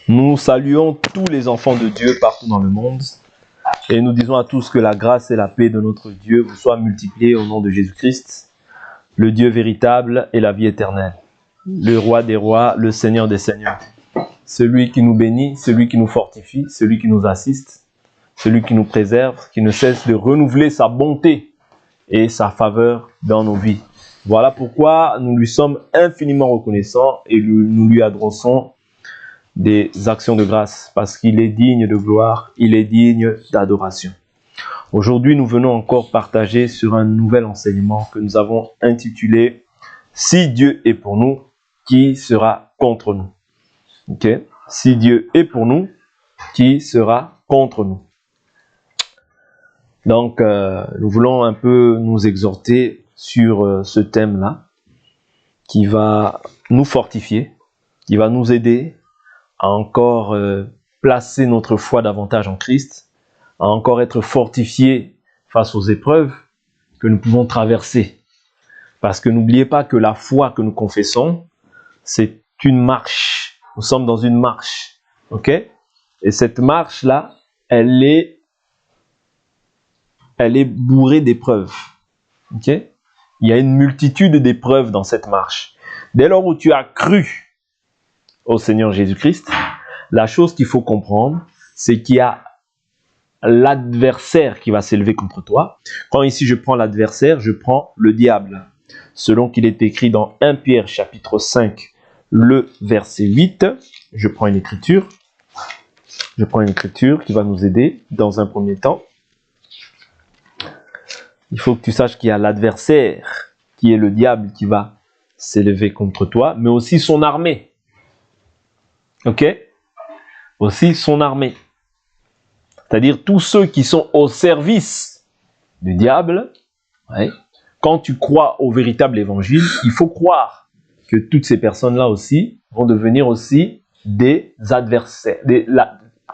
Nous saluons tous les enfants de Dieu partout dans le monde et nous disons à tous que la grâce et la paix de notre Dieu vous soient multipliées au nom de Jésus-Christ, le Dieu véritable et la vie éternelle, le roi des rois, le Seigneur des seigneurs, celui qui nous bénit, celui qui nous fortifie, celui qui nous assiste, celui qui nous préserve, qui ne cesse de renouveler sa bonté et sa faveur dans nos vies. Voilà pourquoi nous lui sommes infiniment reconnaissants et nous lui adressons des actions de grâce, parce qu'il est digne de gloire, il est digne d'adoration. Aujourd'hui, nous venons encore partager sur un nouvel enseignement que nous avons intitulé « Si Dieu est pour nous, qui sera contre nous ?» Okay? Si Dieu est pour nous, qui sera contre nous? Donc, nous voulons un peu nous exhorter sur ce thème-là, qui va nous fortifier, qui va nous aider à encore placer notre foi davantage en Christ, à encore être fortifié face aux épreuves que nous pouvons traverser. Parce que n'oubliez pas que la foi que nous confessons, c'est une marche. Nous sommes dans une marche. Ok? Et cette marche-là, elle est bourrée d'épreuves. Ok? Il y a une multitude d'épreuves dans cette marche. Dès lors où tu as cru au Seigneur Jésus-Christ, la chose qu'il faut comprendre, c'est qu'il y a l'adversaire qui va s'élever contre toi. Quand ici je prends l'adversaire, je prends le diable. Selon qu'il est écrit dans 1 Pierre chapitre 5, le verset 8, je prends une écriture. Je prends une écriture qui va nous aider dans un premier temps. Il faut que tu saches qu'il y a l'adversaire, qui est le diable, qui va s'élever contre toi, mais aussi son armée. Ok? Aussi son armée. C'est-à-dire tous ceux qui sont au service du diable. Ouais. Quand tu crois au véritable évangile, il faut croire que toutes ces personnes-là aussi vont devenir aussi des adversaires.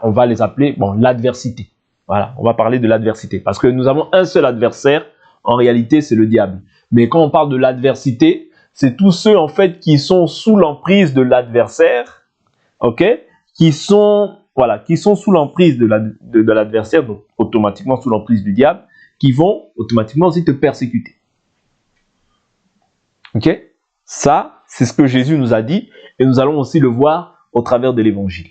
On va les appeler l'adversité. Voilà, on va parler de l'adversité. Parce que nous avons un seul adversaire, en réalité c'est le diable. Mais quand on parle de l'adversité, c'est tous ceux en fait qui sont sous l'emprise de l'adversaire. Ok, qui sont sous l'emprise de l'adversaire, donc automatiquement sous l'emprise du diable, qui vont automatiquement aussi te persécuter. Ok, ça, c'est ce que Jésus nous a dit, et nous allons aussi le voir au travers de l'évangile.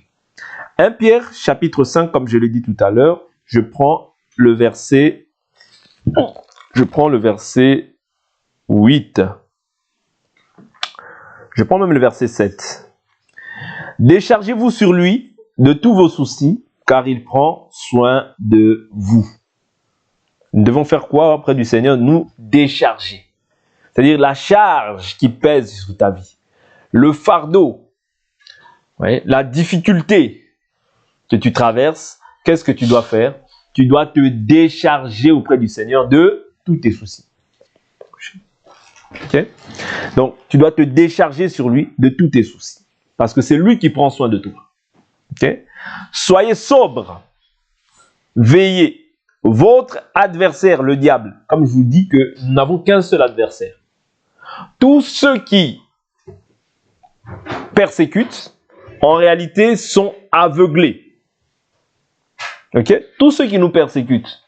1 Pierre, chapitre 5, comme je l'ai dit tout à l'heure, je prends le verset 8. Je prends même le verset 7. Déchargez-vous sur lui de tous vos soucis, car il prend soin de vous. Nous devons faire quoi auprès du Seigneur? Nous décharger. C'est-à-dire la charge qui pèse sur ta vie. Le fardeau, la difficulté que tu traverses, qu'est-ce que tu dois faire? Tu dois te décharger auprès du Seigneur de tous tes soucis. Okay? Donc, tu dois te décharger sur lui de tous tes soucis. Parce que c'est lui qui prend soin de toi. Okay? Soyez sobres. Veillez. Votre adversaire, le diable, comme je vous dis que nous n'avons qu'un seul adversaire. Tous ceux qui persécutent, en réalité, sont aveuglés. Okay? Tous ceux qui nous persécutent,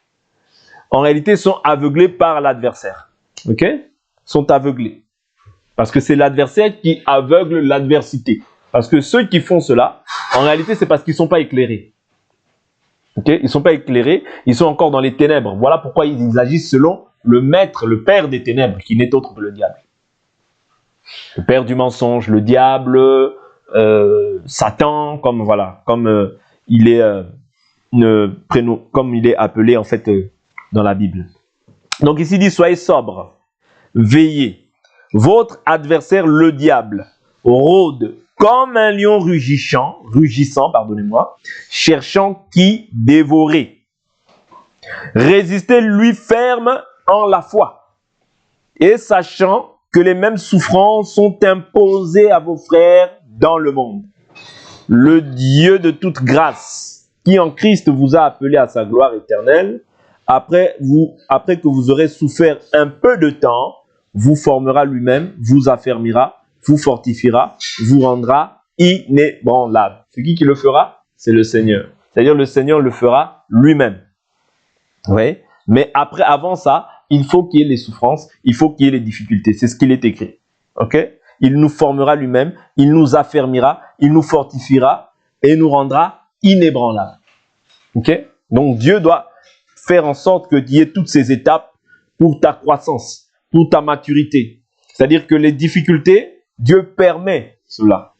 en réalité, sont aveuglés par l'adversaire. Okay? Sont aveuglés. Parce que c'est l'adversaire qui aveugle l'adversité. Parce que ceux qui font cela, en réalité, c'est parce qu'ils ne sont pas éclairés. Okay? Ils ne sont pas éclairés, ils sont encore dans les ténèbres. Voilà pourquoi ils agissent selon le maître, le père des ténèbres, qui n'est autre que le diable. Le père du mensonge, le diable, Satan, comme il est comme il est appelé en fait dans la Bible. Donc ici il dit soyez sobres, veillez. Votre adversaire, le diable, rôde comme un lion rugissant, cherchant qui dévorer. Résistez-lui ferme en la foi, et sachant que les mêmes souffrances sont imposées à vos frères dans le monde. Le Dieu de toute grâce, qui en Christ vous a appelé à sa gloire éternelle, après que vous aurez souffert un peu de temps, vous formera lui-même, vous affermira, vous fortifiera, vous rendra inébranlable. C'est qui le fera? C'est le Seigneur. C'est-à-dire le Seigneur le fera lui-même. Oui. Mais après, avant ça, il faut qu'il y ait les souffrances, il faut qu'il y ait les difficultés. C'est ce qu'il est écrit. Ok? Il nous formera lui-même, il nous affermira, il nous fortifiera et nous rendra inébranlables. Ok? Donc Dieu doit faire en sorte qu'il y ait toutes ces étapes pour ta croissance, pour ta maturité. C'est-à-dire que les difficultés, Dieu permet cela.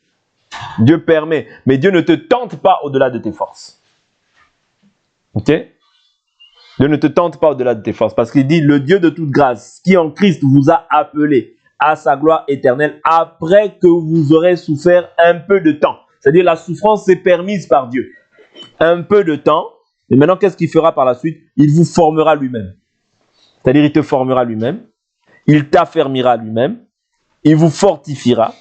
Dieu permet, mais Dieu ne te tente pas au-delà de tes forces. Ok? Dieu ne te tente pas au-delà de tes forces, parce qu'il dit, le Dieu de toute grâce, qui en Christ vous a appelé à sa gloire éternelle, après que vous aurez souffert un peu de temps. C'est-à-dire la souffrance est permise par Dieu. Un peu de temps, et maintenant qu'est-ce qu'il fera par la suite? Il vous formera lui-même. C'est-à-dire il te formera lui-même, il t'affermira lui-même, il vous fortifiera,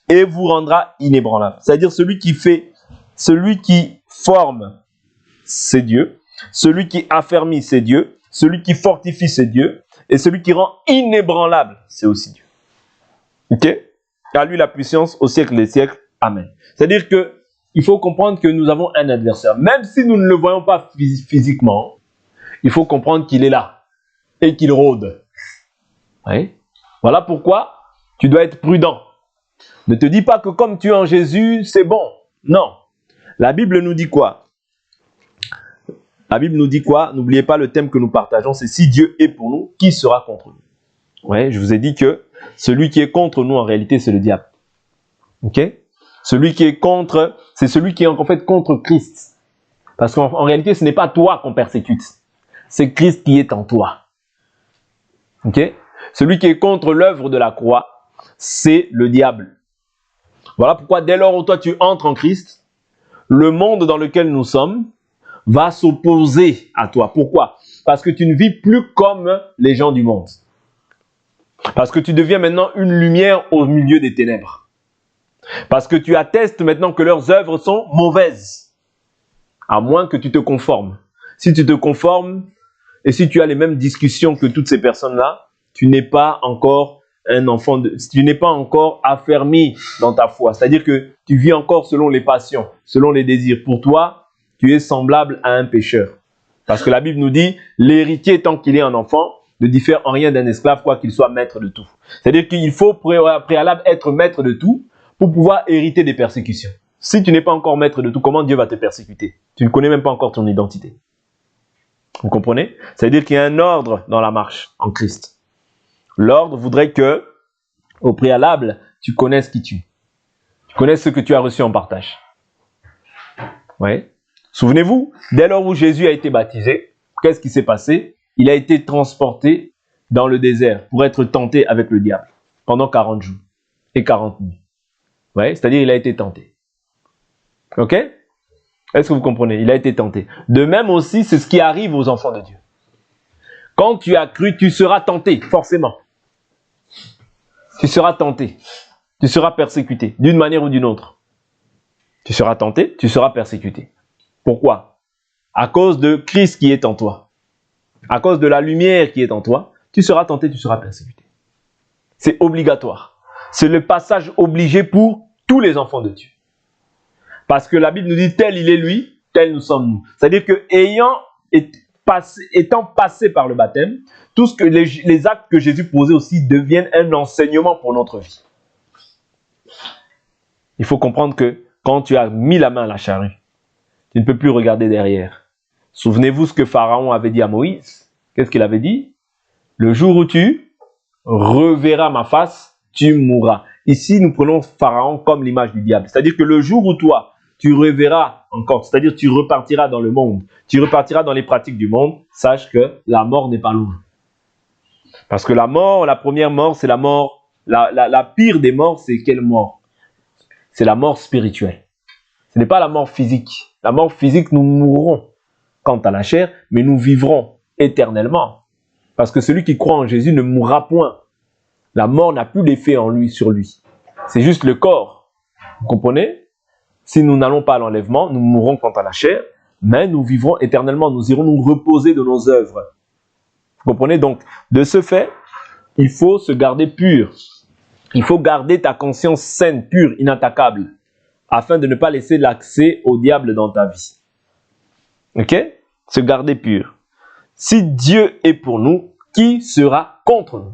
et vous rendra inébranlable. C'est-à-dire celui qui forme, c'est Dieu. Celui qui affermit, c'est Dieu. Celui qui fortifie, c'est Dieu. Et celui qui rend inébranlable, c'est aussi Dieu. Ok? À lui la puissance au siècle des siècles. Amen. C'est-à-dire que il faut comprendre que nous avons un adversaire. Même si nous ne le voyons pas physiquement, il faut comprendre qu'il est là et qu'il rôde. Oui? Voilà pourquoi tu dois être prudent. Ne te dis pas que comme tu es en Jésus, c'est bon. Non. La Bible nous dit quoi? La Bible nous dit quoi? N'oubliez pas le thème que nous partageons, c'est si Dieu est pour nous, qui sera contre nous? Ouais, je vous ai dit que celui qui est contre nous, en réalité, c'est le diable. Ok? Celui qui est contre, c'est celui qui est en fait contre Christ. Parce qu'en réalité, ce n'est pas toi qu'on persécute. C'est Christ qui est en toi. Ok? Celui qui est contre l'œuvre de la croix, c'est le diable. Voilà pourquoi dès lors où toi tu entres en Christ, le monde dans lequel nous sommes va s'opposer à toi. Pourquoi? Parce que tu ne vis plus comme les gens du monde. Parce que tu deviens maintenant une lumière au milieu des ténèbres. Parce que tu attestes maintenant que leurs œuvres sont mauvaises. À moins que tu te conformes. Si tu te conformes et si tu as les mêmes discussions que toutes ces personnes-là, tu n'es pas encore un enfant, tu n'es pas encore affermi dans ta foi. C'est-à-dire que tu vis encore selon les passions, selon les désirs. Pour toi, tu es semblable à un pécheur. Parce que la Bible nous dit, l'héritier, tant qu'il est un enfant, ne diffère en rien d'un esclave, quoi qu'il soit maître de tout. C'est-à-dire qu'il faut préalable être maître de tout pour pouvoir hériter des persécutions. Si tu n'es pas encore maître de tout, comment Dieu va te persécuter? Tu ne connais même pas encore ton identité. Vous comprenez? C'est-à-dire qu'il y a un ordre dans la marche en Christ. L'ordre voudrait que, au préalable, tu connaisses qui tu es. Tu connaisses ce que tu as reçu en partage. Oui. Souvenez-vous, dès lors où Jésus a été baptisé, qu'est-ce qui s'est passé? Il a été transporté dans le désert pour être tenté avec le diable pendant 40 jours et 40 nuits. Ouais, c'est-à-dire il a été tenté. Ok? Est-ce que vous comprenez? Il a été tenté. De même aussi, c'est ce qui arrive aux enfants de Dieu. Quand tu as cru, tu seras tenté, forcément. Tu seras tenté. Tu seras persécuté, d'une manière ou d'une autre. Tu seras tenté, tu seras persécuté. Pourquoi? À cause de Christ qui est en toi. À cause de la lumière qui est en toi, tu seras tenté, tu seras persécuté. C'est obligatoire. C'est le passage obligé pour tous les enfants de Dieu. Parce que la Bible nous dit, tel il est lui, tel nous sommes nous. C'est-à-dire que étant passé par le baptême, tout ce que les actes que Jésus posait aussi deviennent un enseignement pour notre vie. Il faut comprendre que quand tu as mis la main à la charrue, tu ne peux plus regarder derrière. Souvenez-vous ce que Pharaon avait dit à Moïse. Qu'est-ce qu'il avait dit? Le jour où tu reverras ma face, tu mourras. Ici, nous prenons Pharaon comme l'image du diable. C'est-à-dire que le jour où toi, tu reverras encore, c'est-à-dire tu repartiras dans le monde, tu repartiras dans les pratiques du monde, sache que la mort n'est pas loin. Parce que la mort, la première mort, c'est la mort, la pire des morts, c'est quelle mort? C'est la mort spirituelle. Ce n'est pas la mort physique. La mort physique, nous mourrons quant à la chair, mais nous vivrons éternellement. Parce que celui qui croit en Jésus ne mourra point. La mort n'a plus d'effet en lui, sur lui. C'est juste le corps. Vous comprenez? Si nous n'allons pas à l'enlèvement, nous mourrons quant à la chair, mais nous vivrons éternellement. Nous irons nous reposer de nos œuvres. Vous comprenez? Donc, de ce fait, il faut se garder pur. Il faut garder ta conscience saine, pure, inattaquable. afin de ne pas laisser l'accès au diable dans ta vie. Ok? Se garder pur. Si Dieu est pour nous, qui sera contre nous?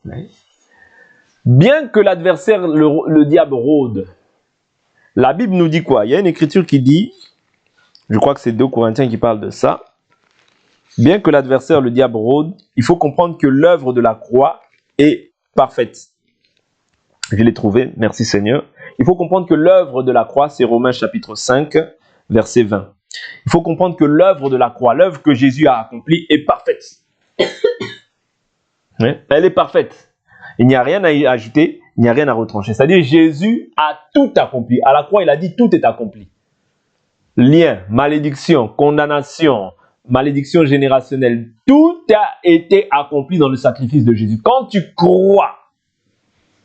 Oui. Bien que l'adversaire, le diable, rôde, la Bible nous dit quoi? Il y a une écriture qui dit, je crois que c'est 2 Corinthiens qui parle de ça, bien que l'adversaire, le diable, rôde, il faut comprendre que l'œuvre de la croix est parfaite. Je l'ai trouvé, merci Seigneur. Il faut comprendre que l'œuvre de la croix, c'est Romains chapitre 5, verset 20. Il faut comprendre que l'œuvre de la croix, l'œuvre que Jésus a accomplie est parfaite. Oui, elle est parfaite. Il n'y a rien à y ajouter, il n'y a rien à retrancher. C'est-à-dire Jésus a tout accompli. À la croix, il a dit tout est accompli. Lien, malédiction, condamnation, malédiction générationnelle, tout a été accompli dans le sacrifice de Jésus. Quand tu crois,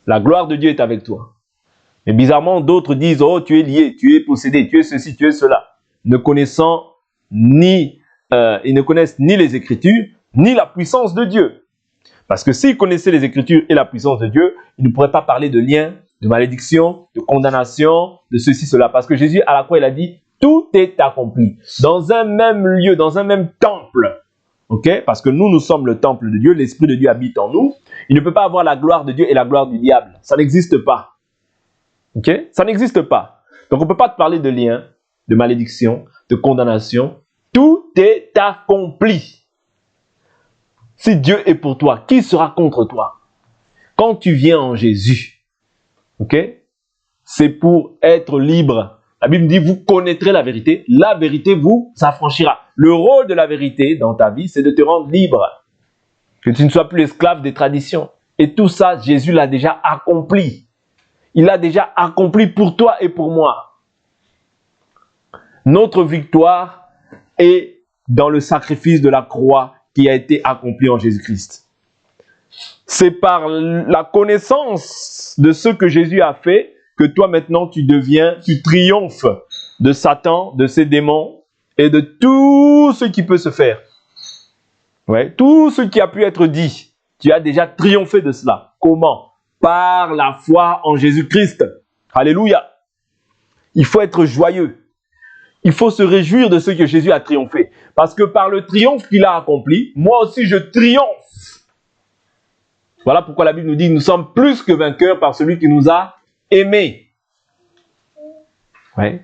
la gloire de Dieu est avec toi. Mais bizarrement, d'autres disent, oh, tu es lié, tu es possédé, tu es ceci, tu es cela. Ne connaissant ils ne connaissent ni les Écritures, ni la puissance de Dieu. Parce que s'ils connaissaient les Écritures et la puissance de Dieu, ils ne pourraient pas parler de lien, de malédiction, de condamnation, de ceci, cela. Parce que Jésus, à la croix, il a dit, tout est accompli. Dans un même lieu, dans un même temple. Ok? Parce que nous sommes le temple de Dieu, l'Esprit de Dieu habite en nous. Il ne peut pas avoir la gloire de Dieu et la gloire du diable. Ça n'existe pas. Ok? Ça n'existe pas. Donc on ne peut pas te parler de lien, de malédiction, de condamnation. Tout est accompli. Si Dieu est pour toi, qui sera contre toi? Quand tu viens en Jésus, ok? C'est pour être libre. La Bible dit, vous connaîtrez la vérité vous affranchira. Le rôle de la vérité dans ta vie, c'est de te rendre libre. Que tu ne sois plus esclave des traditions. Et tout ça, Jésus l'a déjà accompli. Il l'a déjà accompli pour toi et pour moi. Notre victoire est dans le sacrifice de la croix qui a été accompli en Jésus-Christ. C'est par la connaissance de ce que Jésus a fait que toi maintenant tu triomphes de Satan, de ses démons et de tout ce qui peut se faire. Ouais, tout ce qui a pu être dit, tu as déjà triomphé de cela. Comment? Par la foi en Jésus-Christ. Alléluia. Il faut être joyeux. Il faut se réjouir de ce que Jésus a triomphé. Parce que par le triomphe qu'il a accompli, moi aussi je triomphe. Voilà pourquoi la Bible nous dit, nous sommes plus que vainqueurs par celui qui nous a aimés. Ouais.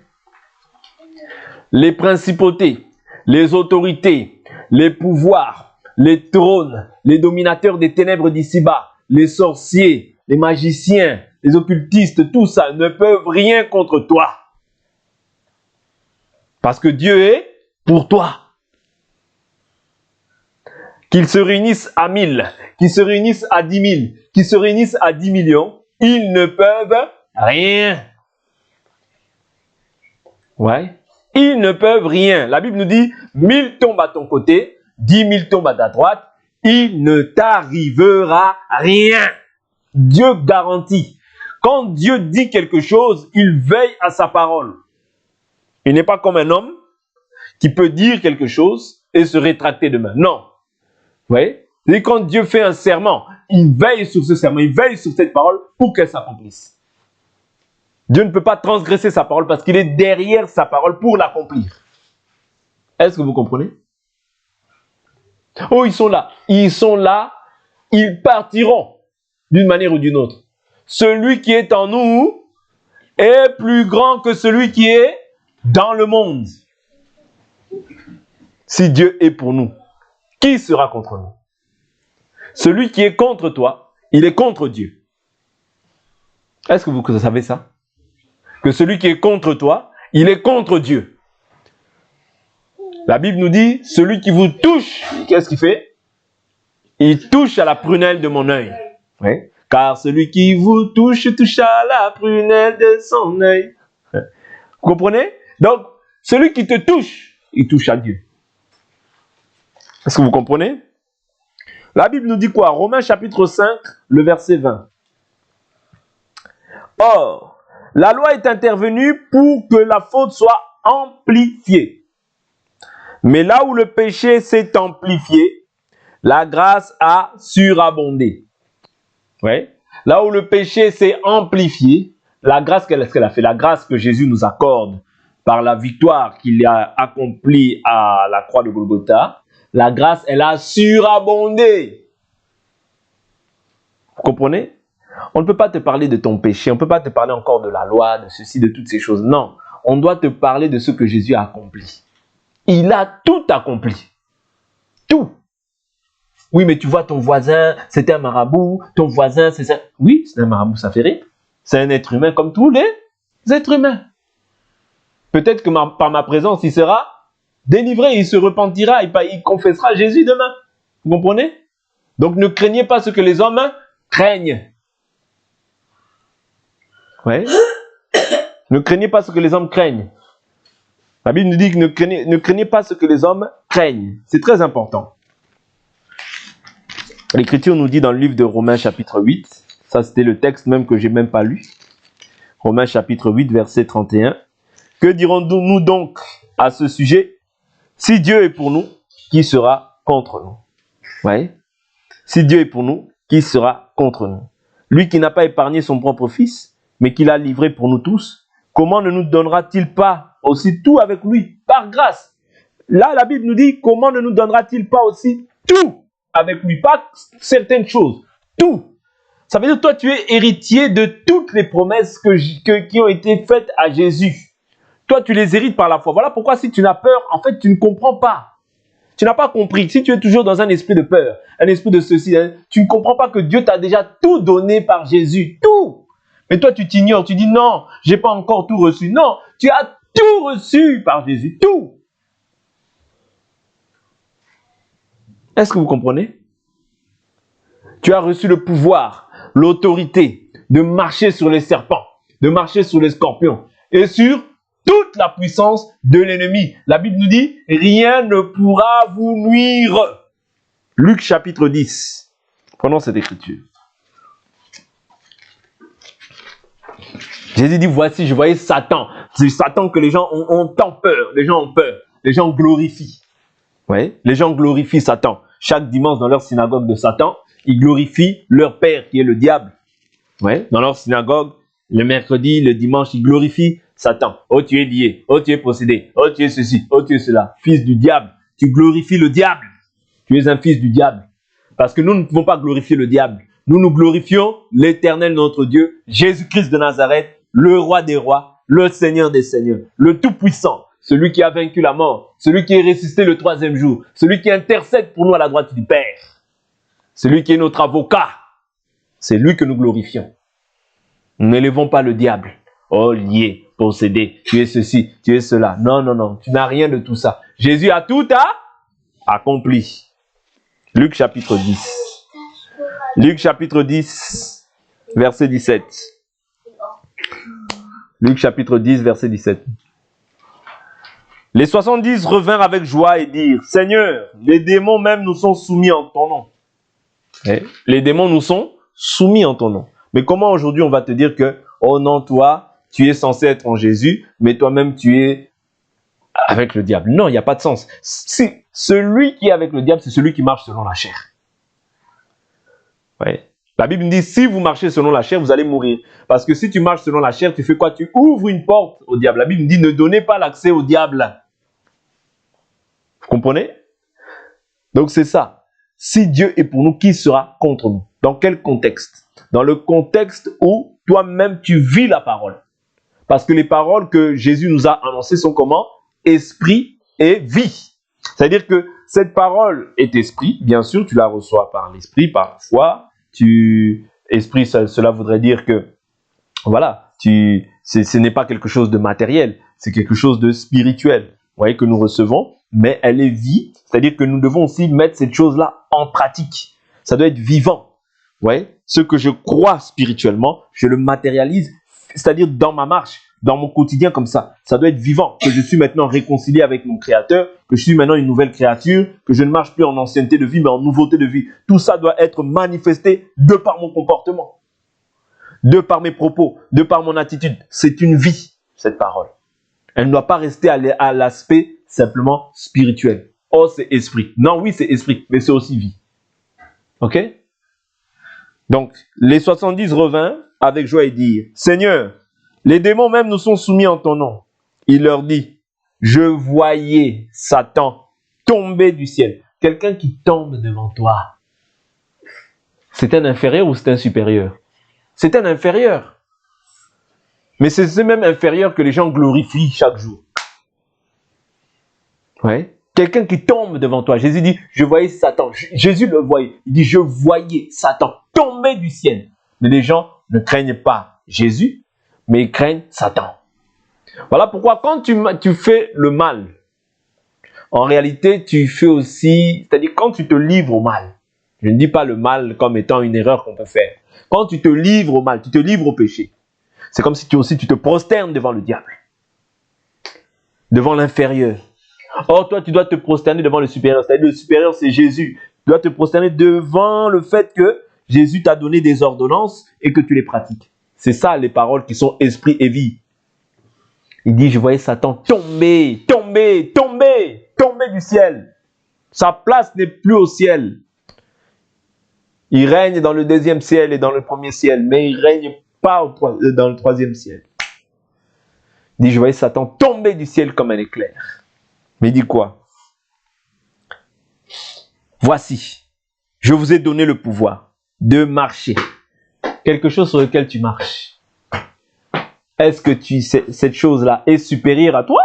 Les principautés, les autorités, les pouvoirs, les trônes, les dominateurs des ténèbres d'ici-bas, les sorciers, les magiciens, les occultistes, tout ça ne peuvent rien contre toi. Parce que Dieu est pour toi. Qu'ils se réunissent à 1000, qu'ils se réunissent à 10 000, qu'ils se réunissent à 10 millions, ils ne peuvent rien. Ouais. Ils ne peuvent rien. La Bible nous dit, 1000 tombent à ton côté, 10 000 tombent à ta droite, il ne t'arrivera rien. Dieu garantit. Quand Dieu dit quelque chose, il veille à sa parole. Il n'est pas comme un homme qui peut dire quelque chose et se rétracter demain. Non. Vous voyez? Et quand Dieu fait un serment, il veille sur ce serment, il veille sur cette parole pour qu'elle s'accomplisse. Dieu ne peut pas transgresser sa parole parce qu'il est derrière sa parole pour l'accomplir. Est-ce que vous comprenez? Oh, ils sont là. Ils sont là. Ils partiront d'une manière ou d'une autre. Celui qui est en nous est plus grand que celui qui est dans le monde. Si Dieu est pour nous, qui sera contre nous? Celui qui est contre toi, il est contre Dieu. Est-ce que vous savez ça? Que celui qui est contre toi, il est contre Dieu. La Bible nous dit, celui qui vous touche, qu'est-ce qu'il fait? Il touche à la prunelle de mon œil. Oui. Car celui qui vous touche, touche à la prunelle de son œil. Vous comprenez? Donc, celui qui te touche, il touche à Dieu. Est-ce que vous comprenez? La Bible nous dit quoi? Romains chapitre 5, le verset 20. Or, la loi est intervenue pour que la faute soit amplifiée. Mais là où le péché s'est amplifié, la grâce a surabondé. Ouais. Là où le péché s'est amplifié, La grâce, qu'est-ce qu'elle a fait? La grâce que Jésus nous accorde par la victoire qu'il a accomplie à la croix de Golgotha, la grâce, elle a surabondé. Vous comprenez? On ne peut pas te parler de ton péché, on ne peut pas te parler encore de la loi, de ceci, de toutes ces choses. Non, on doit te parler de ce que Jésus a accompli. Il a tout accompli. Tout. Oui, mais tu vois, ton voisin, c'était un marabout, ton voisin, c'est ça. Oui, c'est un marabout, ça fait rire. C'est un être humain comme tous les êtres humains. Peut-être que par ma présence, il sera délivré, il se repentira, il confessera Jésus demain. Vous comprenez? Donc ne craignez pas ce que les hommes craignent. Ouais. Ne craignez pas ce que les hommes craignent. La Bible nous dit que ne craignez pas ce que les hommes craignent. C'est très important. L'Écriture nous dit dans le livre de Romains chapitre 8, ça c'était le texte même que j'ai même pas lu. Romains chapitre 8, verset 31. Que dirons-nous donc à ce sujet? Si Dieu est pour nous, qui sera contre nous? Ouais. Si Dieu est pour nous, qui sera contre nous? Lui qui n'a pas épargné son propre fils, mais qui l'a livré pour nous tous, comment ne nous donnera-t-il pas aussi tout avec lui, par grâce? Là, la Bible nous dit, comment ne nous donnera-t-il pas aussi tout avec lui? Pas certaines choses, tout. Ça veut dire que toi, tu es héritier de toutes les promesses qui ont été faites à Jésus. Toi, tu les hérites par la foi. Voilà pourquoi si tu n'as peur, en fait, tu ne comprends pas. Tu n'as pas compris. Si tu es toujours dans un esprit de peur, un esprit de ceci, tu ne comprends pas que Dieu t'a déjà tout donné par Jésus. Tout. Mais toi, tu t'ignores. Tu dis non, je n'ai pas encore tout reçu. Non, tu as tout reçu par Jésus. Tout. Est-ce que vous comprenez? Tu as reçu le pouvoir, l'autorité de marcher sur les serpents, de marcher sur les scorpions et sur toute la puissance de l'ennemi. La Bible nous dit, rien ne pourra vous nuire. Luc chapitre 10. Prenons cette écriture. Jésus dit, voici, je voyais Satan. C'est Satan que les gens ont tant peur. Les gens ont peur. Les gens glorifient. Ouais. Les gens glorifient Satan. Chaque dimanche dans leur synagogue de Satan, ils glorifient leur père qui est le diable. Ouais. Dans leur synagogue, le mercredi, le dimanche, ils glorifient Satan. Oh, tu es lié. Oh, tu es possédé. Oh, tu es ceci. Oh, tu es cela. Fils du diable. Tu glorifies le diable. Tu es un fils du diable. Parce que nous ne pouvons pas glorifier le diable. Nous glorifions l'Éternel notre Dieu, Jésus-Christ de Nazareth, le roi des rois, le Seigneur des seigneurs, le Tout-Puissant, celui qui a vaincu la mort, celui qui est ressuscité le troisième jour, celui qui intercède pour nous à la droite du Père, celui qui est notre avocat. C'est lui que nous glorifions. Nous n'élevons pas le diable. Oh, lié, possédé, tu es ceci, tu es cela. Non, non, non, tu n'as rien de tout ça. Jésus a tout accompli. Luc chapitre 10. Luc chapitre 10, verset 17. Luc chapitre 10, verset 17. Les 70 revinrent avec joie et dirent, Seigneur, les démons même nous sont soumis en ton nom. Les démons nous sont soumis en ton nom. Mais comment aujourd'hui on va te dire que, oh non, toi, tu es censé être en Jésus, mais toi-même tu es avec le diable? Non, il n'y a pas de sens. Si, celui qui est avec le diable, c'est celui qui marche selon la chair. Ouais. La Bible dit, si vous marchez selon la chair, vous allez mourir. Parce que si tu marches selon la chair, tu fais quoi? Tu ouvres une porte au diable. La Bible dit, ne donnez pas l'accès au diable. Vous comprenez? Donc c'est ça. Si Dieu est pour nous, qui sera contre nous? Dans quel contexte? Dans le contexte où toi-même tu vis la parole. Parce que les paroles que Jésus nous a annoncées sont comment? Esprit et vie. C'est-à-dire que cette parole est esprit, bien sûr, tu la reçois par l'esprit, par la foi. Esprit, cela voudrait dire que, voilà, ce n'est pas quelque chose de matériel, c'est quelque chose de spirituel, vous voyez, que nous recevons, mais elle est vie, c'est-à-dire que nous devons aussi mettre cette chose-là en pratique. Ça doit être vivant, vous voyez. Ce que je crois spirituellement, je le matérialise, c'est-à-dire dans ma marche, dans mon quotidien comme ça. Ça doit être vivant, que je suis maintenant réconcilié avec mon Créateur, que je suis maintenant une nouvelle créature, que je ne marche plus en ancienneté de vie, mais en nouveauté de vie. Tout ça doit être manifesté de par mon comportement, de par mes propos, de par mon attitude. C'est une vie, cette parole. Elle ne doit pas rester à l'aspect simplement spirituel. Oh, c'est esprit. Non, oui, c'est esprit, mais c'est aussi vie. Ok? Donc, les 70 revinrent avec joie et dirent, Seigneur, Les démons même nous sont soumis en ton nom. Il leur dit, je voyais Satan tomber du ciel. Quelqu'un qui tombe devant toi. C'est un inférieur ou c'est un supérieur? C'est un inférieur. Mais c'est ce même inférieur que les gens glorifient chaque jour. Ouais. Quelqu'un qui tombe devant toi. Jésus dit, je voyais Satan. Jésus le voyait. Il dit, je voyais Satan tomber du ciel. Mais les gens ne craignent pas Jésus, mais ils craignent Satan. Voilà pourquoi quand tu fais le mal, en réalité, tu fais aussi, c'est-à-dire quand tu te livres au mal, je ne dis pas le mal comme étant une erreur qu'on peut faire. Quand tu te livres au mal, tu te livres au péché, c'est comme si tu te prosternes devant le diable, devant l'inférieur. Or, toi, tu dois te prosterner devant le supérieur, c'est-à-dire le supérieur, c'est Jésus. Tu dois te prosterner devant le fait que Jésus t'a donné des ordonnances et que tu les pratiques. C'est ça les paroles qui sont esprit et vie. Il dit, je voyais Satan tomber du ciel. Sa place n'est plus au ciel. Il règne dans le deuxième ciel et dans le premier ciel, mais il ne règne pas dans le troisième ciel. Il dit, je voyais Satan tomber du ciel comme un éclair. Mais il dit quoi? Voici, je vous ai donné le pouvoir de marcher. Quelque chose sur lequel tu marches. Est-ce que cette chose-là est supérieure à toi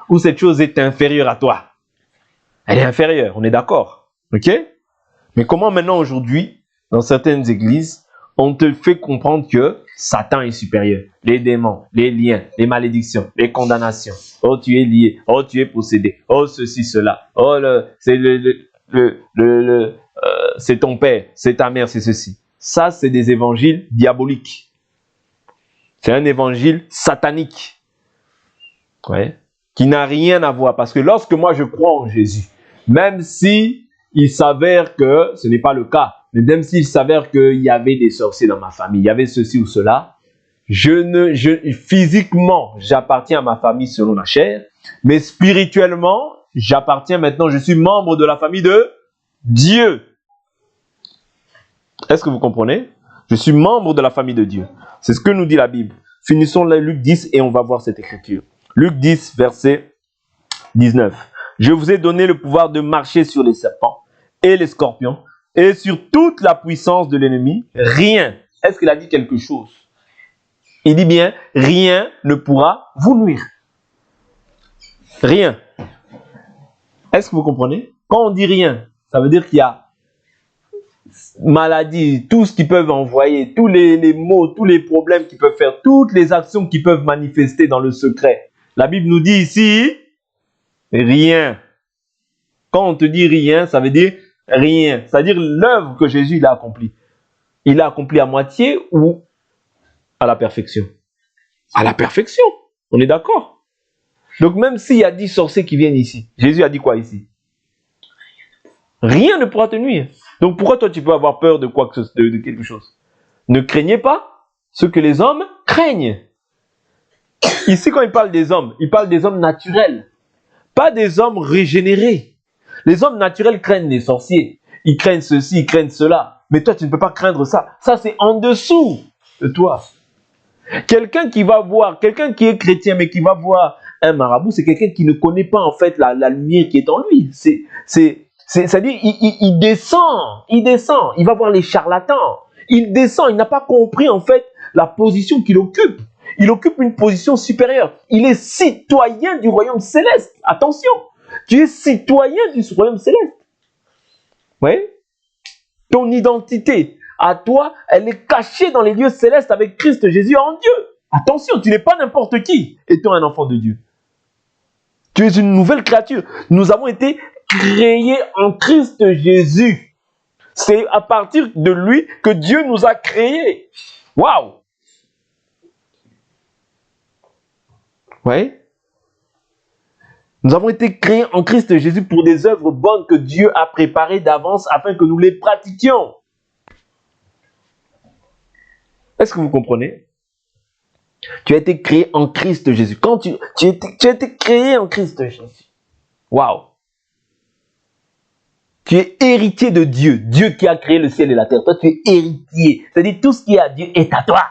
ou cette chose est inférieure à toi? Elle est inférieure, on est d'accord. Ok? Mais comment maintenant aujourd'hui, dans certaines églises, on te fait comprendre que Satan est supérieur. Les démons, les liens, les malédictions, les condamnations. Oh, tu es lié. Oh, tu es possédé. Oh, ceci, cela. Oh, c'est ton père, c'est ta mère, c'est ceci. Ça, c'est des évangiles diaboliques. C'est un évangile satanique. Ouais. Qui n'a rien à voir. Parce que lorsque moi je crois en Jésus, même si il s'avère que ce n'est pas le cas, mais même s'il s'avère qu'il y avait des sorciers dans ma famille, il y avait ceci ou cela, physiquement, j'appartiens à ma famille selon la chair, mais spirituellement, j'appartiens maintenant, je suis membre de la famille de Dieu. Est-ce que vous comprenez? Je suis membre de la famille de Dieu. C'est ce que nous dit la Bible. Finissons là Luc 10 et on va voir cette écriture. Luc 10, verset 19. Je vous ai donné le pouvoir de marcher sur les serpents et les scorpions et sur toute la puissance de l'ennemi. Rien. Est-ce qu'il a dit quelque chose? Il dit bien, rien ne pourra vous nuire. Rien. Est-ce que vous comprenez? Quand on dit rien, ça veut dire qu'il y a maladie, tout ce qu'ils peuvent envoyer, tous les maux, tous les problèmes qu'ils peuvent faire, toutes les actions qu'ils peuvent manifester dans le secret. La Bible nous dit ici, rien. Quand on te dit rien, ça veut dire rien. C'est-à-dire l'œuvre que Jésus il a accomplie. Il l'a accomplie à moitié ou à la perfection? À la perfection. On est d'accord? Donc même s'il y a 10 sorciers qui viennent ici, Jésus a dit quoi ici? Rien ne pourra te nuire. Donc pourquoi toi tu peux avoir peur de quoi que de quelque chose? Ne craignez pas ce que les hommes craignent. Ici quand il parle des hommes naturels, pas des hommes régénérés. Les hommes naturels craignent les sorciers, ils craignent ceci, ils craignent cela. Mais toi tu ne peux pas craindre ça. Ça c'est en dessous de toi. Quelqu'un qui va voir, quelqu'un qui est chrétien mais qui va voir un marabout, c'est quelqu'un qui ne connaît pas en fait la lumière qui est en lui. C'est-à-dire, il descend, il va voir les charlatans, il descend, il n'a pas compris en fait la position qu'il occupe. Il occupe une position supérieure. Il est citoyen du royaume céleste. Attention, tu es citoyen du royaume céleste. Oui? Ton identité, à toi, elle est cachée dans les lieux célestes avec Christ Jésus en Dieu. Attention, tu n'es pas n'importe qui, étant un enfant de Dieu. Tu es une nouvelle créature. Nous avons été créés en Christ Jésus. C'est à partir de lui que Dieu nous a créés. Waouh! Oui? Nous avons été créés en Christ Jésus pour des œuvres bonnes que Dieu a préparées d'avance afin que nous les pratiquions. Est-ce que vous comprenez? Tu as été créé en Christ Jésus. Quand tu as été créé en Christ Jésus. Waouh! Tu es héritier de Dieu. Dieu qui a créé le ciel et la terre. Toi, tu es héritier. C'est-à-dire tout ce qui est à Dieu est à toi.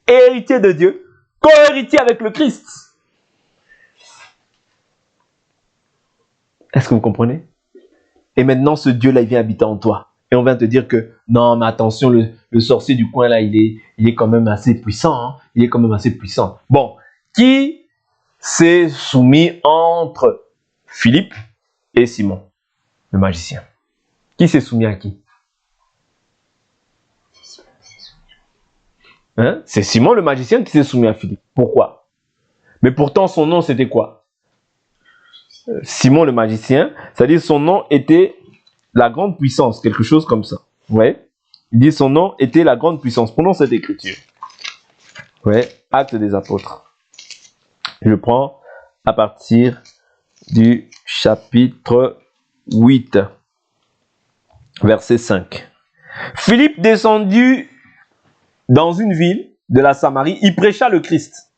héritier de Dieu, co-héritier avec le Christ. Est-ce que vous comprenez? Et maintenant, ce Dieu-là, il vient habiter en toi. Et on vient te dire que, non, mais attention, le sorcier du coin, là, il est quand même assez puissant. Hein? Il est quand même assez puissant. Bon, qui s'est soumis entre Philippe et Simon, le magicien? Qui s'est soumis à qui? Hein? C'est Simon, le magicien, qui s'est soumis à Philippe. Pourquoi? Mais pourtant, son nom, c'était quoi? Simon, le magicien, c'est-à-dire son nom était la grande puissance, quelque chose comme ça. Ouais. Il dit son nom était la grande puissance. Prenons cette écriture. Ouais. Actes des apôtres. Je prends à partir du chapitre 8, verset 5. Philippe descendu dans une ville de la Samarie, il prêcha le Christ.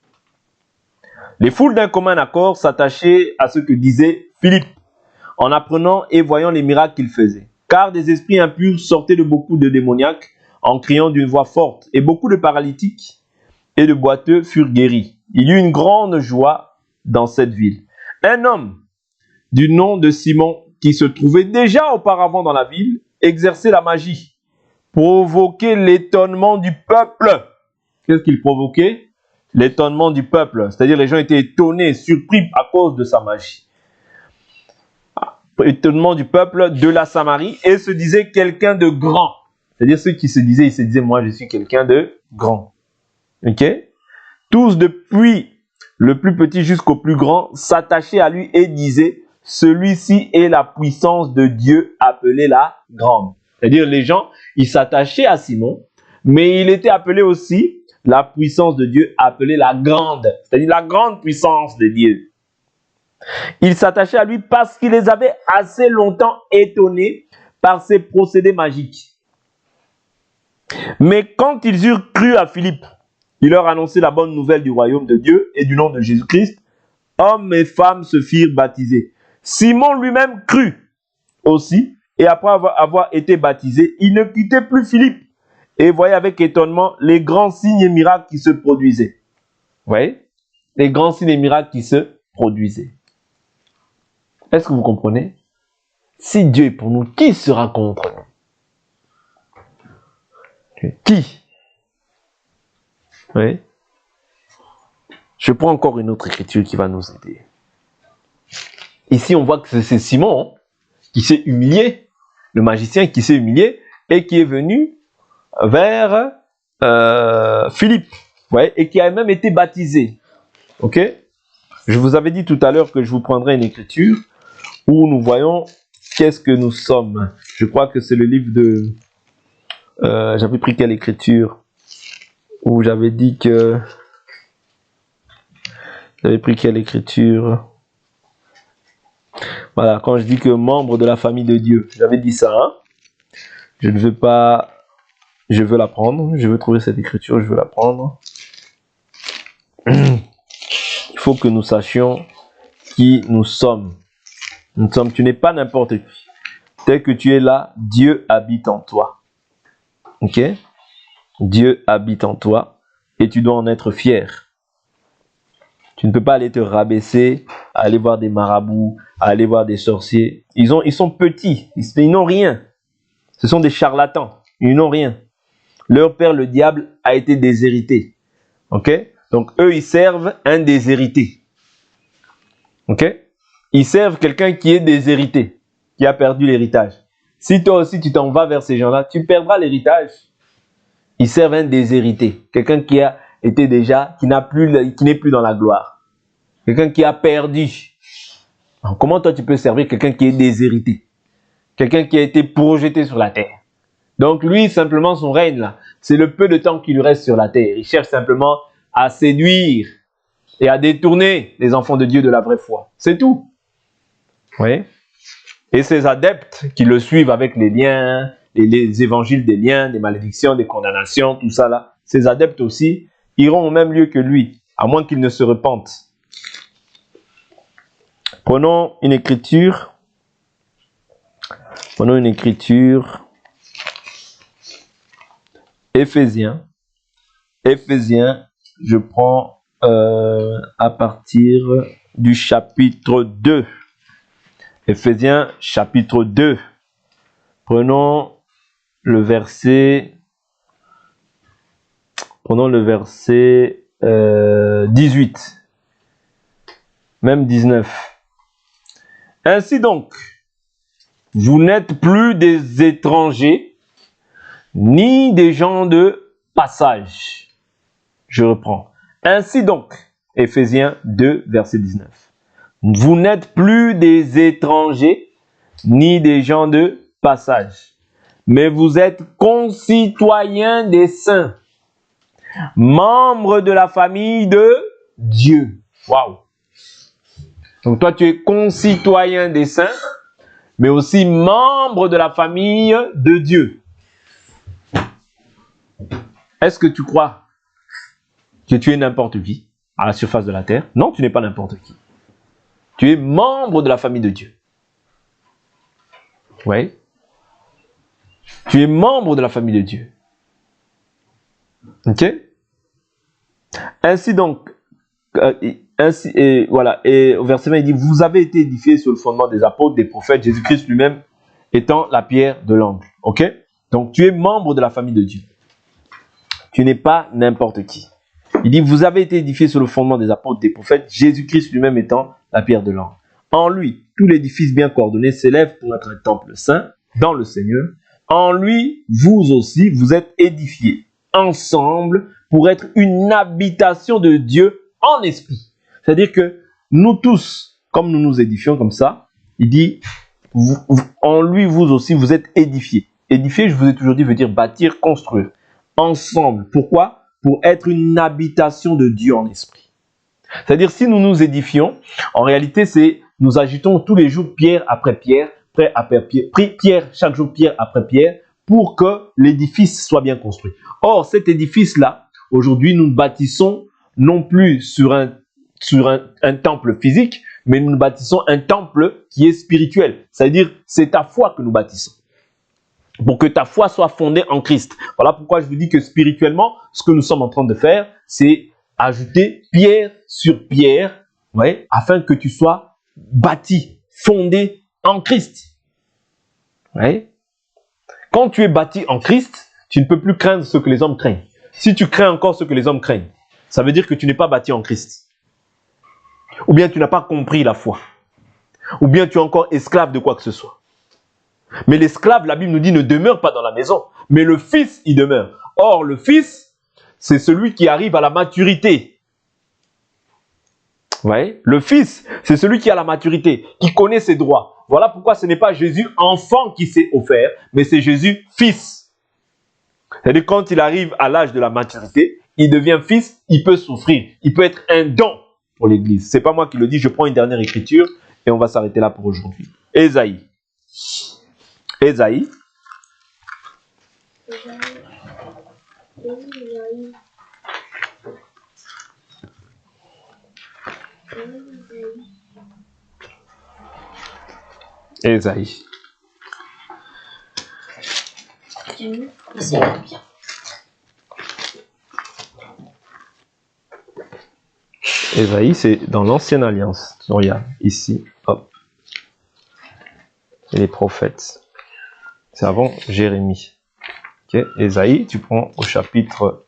Les foules d'un commun accord s'attachaient à ce que disait Philippe, en apprenant et voyant les miracles qu'il faisait. Car des esprits impurs sortaient de beaucoup de démoniaques en criant d'une voix forte, et beaucoup de paralytiques et de boiteux furent guéris. Il y eut une grande joie dans cette ville. Un homme du nom de Simon, qui se trouvait déjà auparavant dans la ville, exerçait la magie, provoquait l'étonnement du peuple. Qu'est-ce qu'il provoquait? L'étonnement du peuple. C'est-à-dire les gens étaient étonnés, surpris à cause de sa magie. Étonnement du peuple de la Samarie, et se disait quelqu'un de grand. C'est-à-dire ceux qui se disaient, ils se disaient, moi je suis quelqu'un de grand. Ok? Tous, depuis le plus petit jusqu'au plus grand, s'attachaient à lui et disaient, celui-ci est la puissance de Dieu appelée la grande. C'est-à-dire les gens, ils s'attachaient à Simon, mais il était appelé aussi la puissance de Dieu appelée la grande. C'est-à-dire la grande puissance de Dieu. Ils s'attachaient à lui parce qu'il les avait assez longtemps étonnés par ses procédés magiques. Mais quand ils eurent cru à Philippe, il leur annonçait la bonne nouvelle du royaume de Dieu et du nom de Jésus-Christ. Hommes et femmes se firent baptiser. Simon lui-même crut aussi, et après avoir été baptisé, il ne quittait plus Philippe et voyait avec étonnement les grands signes et miracles qui se produisaient. Vous voyez? Les grands signes et miracles qui se produisaient. Est-ce que vous comprenez? Si Dieu est pour nous, qui sera contre nous? Qui? Oui. Je prends encore une autre écriture qui va nous aider. Ici, on voit que c'est Simon qui s'est humilié, le magicien qui s'est humilié et qui est venu vers Philippe, ouais, et qui a même été baptisé. Ok? Je vous avais dit tout à l'heure que je vous prendrai une écriture où nous voyons qu'est-ce que nous sommes. Je crois que c'est le livre de... j'avais pris quelle écriture? Où j'avais dit que... J'avais pris quelle écriture? Voilà, quand je dis que membre de la famille de Dieu, j'avais dit ça. Hein? Je ne veux pas... Je veux la prendre. Je veux trouver cette écriture, je veux la prendre. Il faut que nous sachions qui nous sommes. Nous sommes, tu n'es pas n'importe qui. Tel que tu es là, Dieu habite en toi. Ok? Dieu habite en toi et tu dois en être fier. Tu ne peux pas aller te rabaisser, aller voir des marabouts, aller voir des sorciers. Ils sont petits, ils n'ont rien. Ce sont des charlatans, ils n'ont rien. Leur père, le diable, a été déshérité. Ok? Donc eux, ils servent un déshérité. Ok? Ils servent quelqu'un qui est déshérité, qui a perdu l'héritage. Si toi aussi tu t'en vas vers ces gens-là, tu perdras l'héritage. Ils servent un déshérité, quelqu'un qui a été déjà, qui n'est plus dans la gloire. Quelqu'un qui a perdu. Alors, comment toi tu peux servir quelqu'un qui est déshérité? Quelqu'un qui a été projeté sur la terre. Donc lui, simplement, son règne là, c'est le peu de temps qu'il lui reste sur la terre. Il cherche simplement à séduire et à détourner les enfants de Dieu de la vraie foi. C'est tout. Oui. Et ces adeptes qui le suivent avec les liens, les évangiles des liens, des malédictions, des condamnations, tout ça là, ces adeptes aussi iront au même lieu que lui, à moins qu'ils ne se repentent. Prenons une écriture. Éphésiens, Éphésiens, je prends à partir du chapitre 2. Éphésiens, chapitre 2. Prenons le verset 18, même 19. Ainsi donc, vous n'êtes plus des étrangers, ni des gens de passage. Je reprends. Ainsi donc, Éphésiens 2, verset 19. Vous n'êtes plus des étrangers, ni des gens de passage, mais vous êtes concitoyens des saints, membres de la famille de Dieu. Waouh! Donc toi, tu es concitoyen des saints, mais aussi membre de la famille de Dieu. Est-ce que tu crois que tu es n'importe qui à la surface de la terre? Non, tu n'es pas n'importe qui. Tu es membre de la famille de Dieu. Oui. Tu es membre de la famille de Dieu. Ok? Ainsi donc, voilà, et au verset 20, il dit, vous avez été édifiés sur le fondement des apôtres, des prophètes, Jésus-Christ lui-même étant la pierre de l'angle. Ok? Donc, tu es membre de la famille de Dieu. Tu n'es pas n'importe qui. Il dit, vous avez été édifiés sur le fondement des apôtres, des prophètes, Jésus-Christ lui-même étant la pierre de l'angle. En lui, tout l'édifice bien coordonné s'élève pour être un temple saint dans le Seigneur. En lui, vous aussi, vous êtes édifiés ensemble pour être une habitation de Dieu en esprit. C'est-à-dire que nous tous, comme nous nous édifions comme ça, il dit, en lui, vous aussi, vous êtes édifiés. Édifier, je vous ai toujours dit, veut dire bâtir, construire. Ensemble. Pourquoi? Pour être une habitation de Dieu en esprit. C'est-à-dire, si nous nous édifions, en réalité, c'est nous ajoutons tous les jours pierre après pierre, pierre, chaque jour pierre après pierre, pour que l'édifice soit bien construit. Or, cet édifice-là, aujourd'hui, nous bâtissons non plus sur un temple physique, mais nous bâtissons un temple qui est spirituel. C'est-à-dire, c'est ta foi que nous bâtissons. Pour que ta foi soit fondée en Christ. Voilà pourquoi je vous dis que spirituellement, ce que nous sommes en train de faire, c'est ajouter pierre sur pierre, ouais, afin que tu sois bâti, fondé en Christ. Ouais. Quand tu es bâti en Christ, tu ne peux plus craindre ce que les hommes craignent. Si tu crains encore ce que les hommes craignent, ça veut dire que tu n'es pas bâti en Christ. Ou bien tu n'as pas compris la foi. Ou bien tu es encore esclave de quoi que ce soit. Mais l'esclave, la Bible nous dit, ne demeure pas dans la maison, mais le fils y demeure. Or, le fils, c'est celui qui arrive à la maturité. Vous voyez? Le fils, c'est celui qui a la maturité, qui connaît ses droits. Voilà pourquoi ce n'est pas Jésus enfant qui s'est offert, mais c'est Jésus fils. C'est-à-dire quand il arrive à l'âge de la maturité, il devient fils, il peut souffrir, il peut être un don pour l'Église. C'est pas moi qui le dis, je prends une dernière écriture et on va s'arrêter là pour aujourd'hui. Ésaïe. Ésaïe. Ésaïe. Ésaïe, c'est dans l'Ancienne Alliance. Regarde, ici, hop. Et les prophètes. C'est avant Jérémie. Ok, Ésaïe, tu prends au chapitre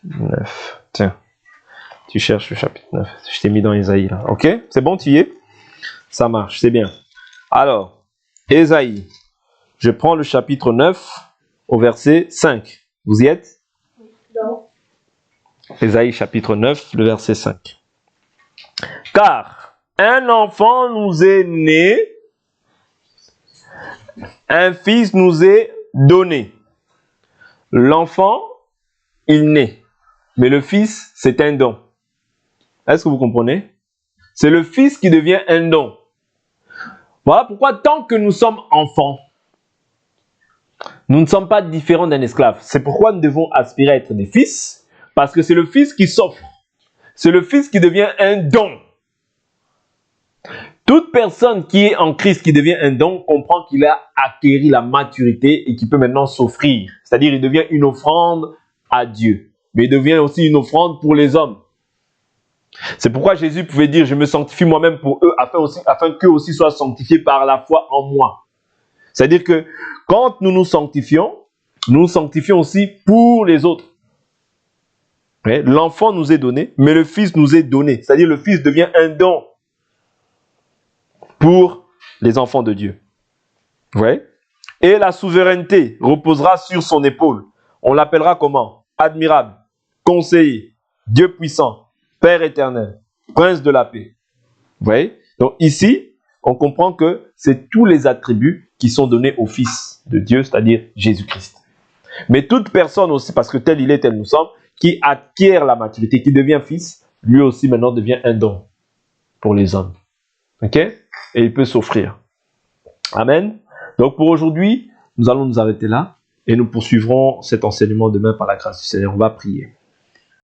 9. Tiens, tu cherches le chapitre 9. Je t'ai mis dans Ésaïe là. Ok, c'est bon, tu y es? Ça marche, c'est bien. Alors, Ésaïe, je prends le chapitre 9 au verset 5. Vous y êtes? Non. Ésaïe chapitre 9, le verset 5. Car un enfant nous est né, un fils nous est donné. L'enfant, il naît. Mais le fils, c'est un don. Est-ce que vous comprenez? C'est le fils qui devient un don. Voilà pourquoi tant que nous sommes enfants, nous ne sommes pas différents d'un esclave. C'est pourquoi nous devons aspirer à être des fils, parce que c'est le fils qui s'offre. C'est le fils qui devient un don. Toute personne qui est en Christ, qui devient un don, comprend qu'il a acquis la maturité et qu'il peut maintenant s'offrir. C'est-à-dire, il devient une offrande à Dieu. mais il devient aussi une offrande pour les hommes. C'est pourquoi Jésus pouvait dire, je me sanctifie moi-même pour eux, afin qu'eux aussi soient sanctifiés par la foi en moi. C'est-à-dire que quand nous nous sanctifions aussi pour les autres. L'enfant nous est donné, mais le Fils nous est donné. C'est-à-dire le Fils devient un don pour les enfants de Dieu. Et la souveraineté reposera sur son épaule. On l'appellera comment? Admirable, conseiller, Dieu puissant, Père éternel, Prince de la paix. Vous voyez? Donc ici, on comprend que c'est tous les attributs qui sont donnés au Fils de Dieu, c'est-à-dire Jésus-Christ. Mais toute personne aussi, parce que tel il est, tel nous sommes, qui acquiert la maturité, qui devient fils, lui aussi maintenant devient un don pour les hommes. Ok? Et il peut s'offrir. Amen. Donc pour aujourd'hui, nous allons nous arrêter là et nous poursuivrons cet enseignement demain par la grâce du Seigneur. On va prier.